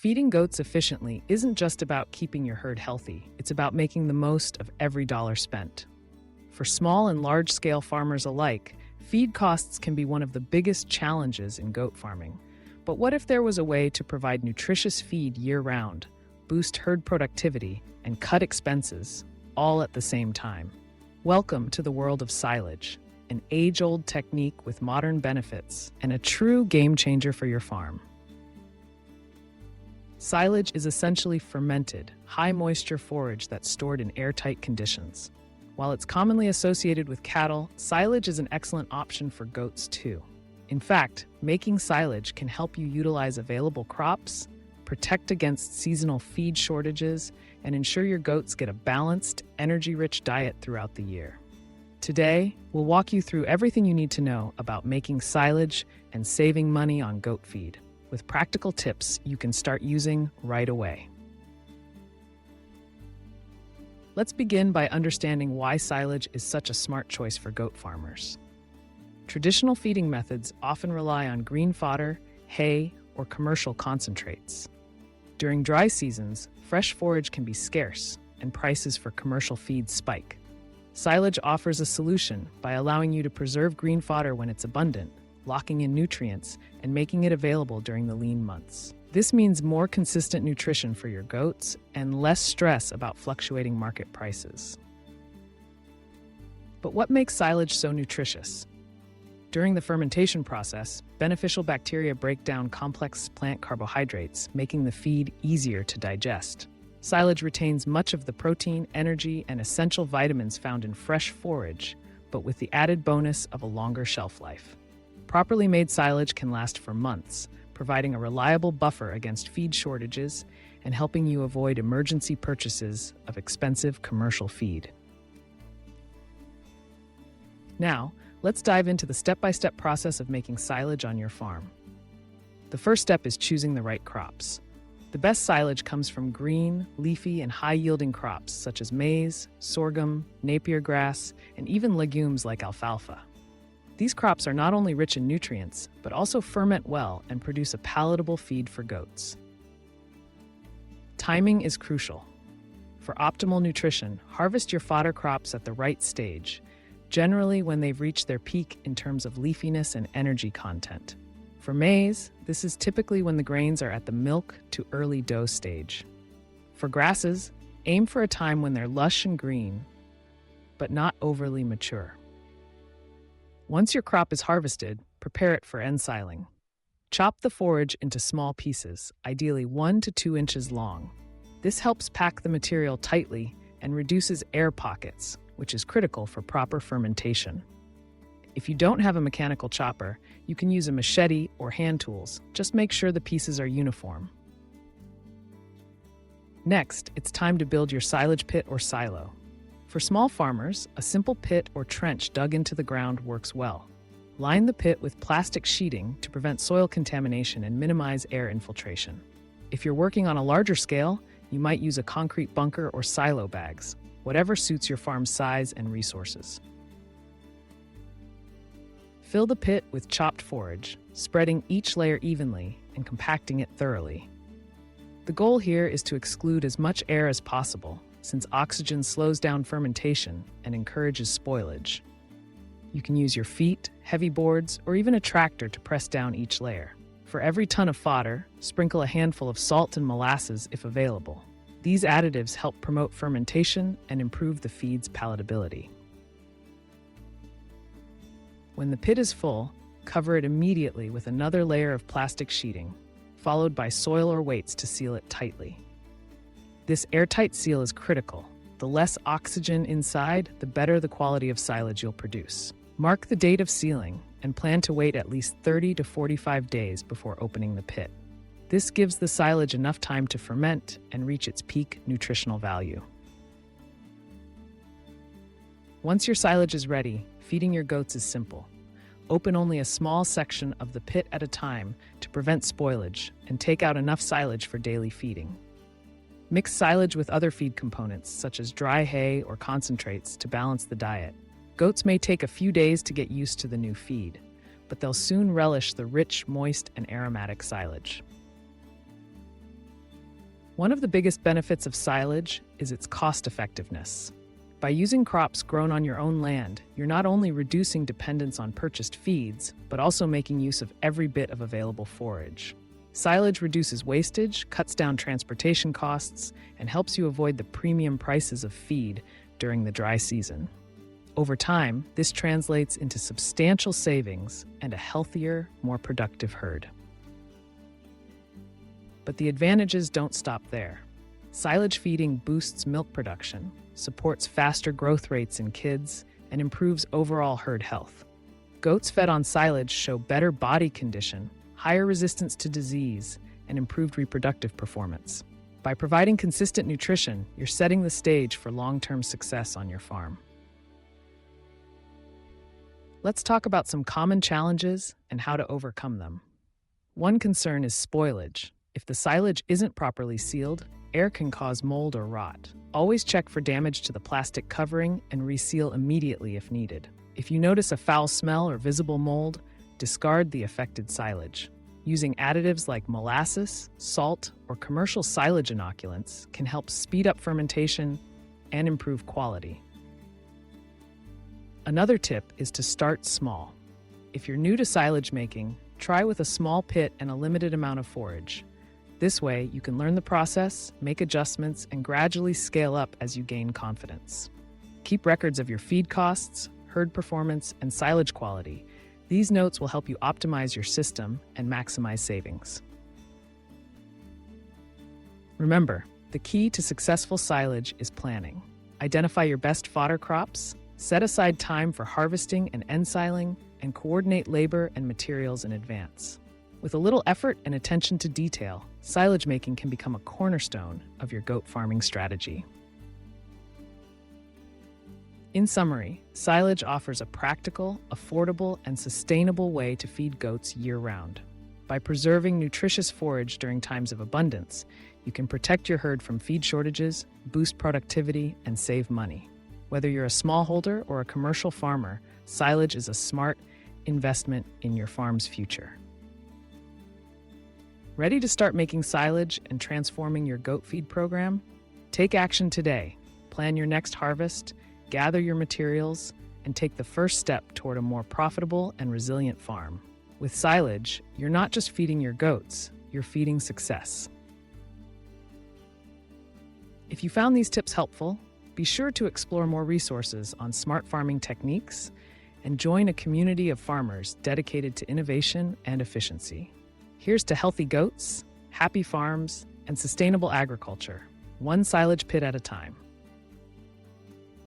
Feeding goats efficiently isn't just about keeping your herd healthy, it's about making the most of every dollar spent. For small and large-scale farmers alike, feed costs can be one of the biggest challenges in goat farming. But what if there was a way to provide nutritious feed year-round, boost herd productivity, and cut expenses, all at the same time? Welcome to the world of silage, an age-old technique with modern benefits and a true game-changer for your farm. Silage is essentially fermented, high-moisture forage that's stored in airtight conditions. While it's commonly associated with cattle, silage is an excellent option for goats too. In fact, making silage can help you utilize available crops, protect against seasonal feed shortages, and ensure your goats get a balanced, energy-rich diet throughout the year. Today, we'll walk you through everything you need to know about making silage and saving money on goat feed, with practical tips you can start using right away. Let's begin by understanding why silage is such a smart choice for goat farmers. Traditional feeding methods often rely on green fodder, hay, or commercial concentrates. During dry seasons, fresh forage can be scarce, and prices for commercial feeds spike. Silage offers a solution by allowing you to preserve green fodder when it's abundant, locking in nutrients, and making it available during the lean months. This means more consistent nutrition for your goats and less stress about fluctuating market prices. But what makes silage so nutritious? During the fermentation process, beneficial bacteria break down complex plant carbohydrates, making the feed easier to digest. Silage retains much of the protein, energy, and essential vitamins found in fresh forage, but with the added bonus of a longer shelf life. Properly made silage can last for months, providing a reliable buffer against feed shortages and helping you avoid emergency purchases of expensive commercial feed. Now, let's dive into the step-by-step process of making silage on your farm. The first step is choosing the right crops. The best silage comes from green, leafy, and high-yielding crops such as maize, sorghum, Napier grass, and even legumes like alfalfa. These crops are not only rich in nutrients, but also ferment well and produce a palatable feed for goats. Timing is crucial. For optimal nutrition, harvest your fodder crops at the right stage, generally when they've reached their peak in terms of leafiness and energy content. For maize, this is typically when the grains are at the milk to early dough stage. For grasses, aim for a time when they're lush and green, but not overly mature. Once your crop is harvested, prepare it for ensiling. Chop the forage into small pieces, ideally 1 to 2 inches long. This helps pack the material tightly and reduces air pockets, which is critical for proper fermentation. If you don't have a mechanical chopper, you can use a machete or hand tools. Just make sure the pieces are uniform. Next, it's time to build your silage pit or silo. For small farmers, a simple pit or trench dug into the ground works well. Line the pit with plastic sheeting to prevent soil contamination and minimize air infiltration. If you're working on a larger scale, you might use a concrete bunker or silo bags, whatever suits your farm's size and resources. Fill the pit with chopped forage, spreading each layer evenly and compacting it thoroughly. The goal here is to exclude as much air as possible, since oxygen slows down fermentation and encourages spoilage. You can use your feet, heavy boards, or even a tractor to press down each layer. For every ton of fodder, sprinkle a handful of salt and molasses if available. These additives help promote fermentation and improve the feed's palatability. When the pit is full, cover it immediately with another layer of plastic sheeting, followed by soil or weights to seal it tightly. This airtight seal is critical. The less oxygen inside, the better the quality of silage you'll produce. Mark the date of sealing and plan to wait at least 30 to 45 days before opening the pit. This gives the silage enough time to ferment and reach its peak nutritional value. Once your silage is ready, feeding your goats is simple. Open only a small section of the pit at a time to prevent spoilage and take out enough silage for daily feeding. Mix silage with other feed components, such as dry hay or concentrates, to balance the diet. Goats may take a few days to get used to the new feed, but they'll soon relish the rich, moist, and aromatic silage. One of the biggest benefits of silage is its cost effectiveness. By using crops grown on your own land, you're not only reducing dependence on purchased feeds, but also making use of every bit of available forage. Silage reduces wastage, cuts down transportation costs, and helps you avoid the premium prices of feed during the dry season. Over time, this translates into substantial savings and a healthier, more productive herd. But the advantages don't stop there. Silage feeding boosts milk production, supports faster growth rates in kids, and improves overall herd health. Goats fed on silage show better body condition, higher resistance to disease, and improved reproductive performance. By providing consistent nutrition, you're setting the stage for long-term success on your farm. Let's talk about some common challenges and how to overcome them. One concern is spoilage. If the silage isn't properly sealed, air can cause mold or rot. Always check for damage to the plastic covering and reseal immediately if needed. If you notice a foul smell or visible mold, discard the affected silage. Using additives like molasses, salt, or commercial silage inoculants can help speed up fermentation and improve quality. Another tip is to start small. If you're new to silage making, try with a small pit and a limited amount of forage. This way, you can learn the process, make adjustments, and gradually scale up as you gain confidence. Keep records of your feed costs, herd performance, and silage quality. These notes will help you optimize your system and maximize savings. Remember, the key to successful silage is planning. Identify your best fodder crops, set aside time for harvesting and ensiling, and coordinate labor and materials in advance. With a little effort and attention to detail, silage making can become a cornerstone of your goat farming strategy. In summary, silage offers a practical, affordable, and sustainable way to feed goats year-round. By preserving nutritious forage during times of abundance, you can protect your herd from feed shortages, boost productivity, and save money. Whether you're a smallholder or a commercial farmer, silage is a smart investment in your farm's future. Ready to start making silage and transforming your goat feed program? Take action today. Plan your next harvest, gather your materials, and take the first step toward a more profitable and resilient farm. With silage, you're not just feeding your goats, you're feeding success. If you found these tips helpful, be sure to explore more resources on smart farming techniques and join a community of farmers dedicated to innovation and efficiency. Here's to healthy goats, happy farms, and sustainable agriculture, one silage pit at a time.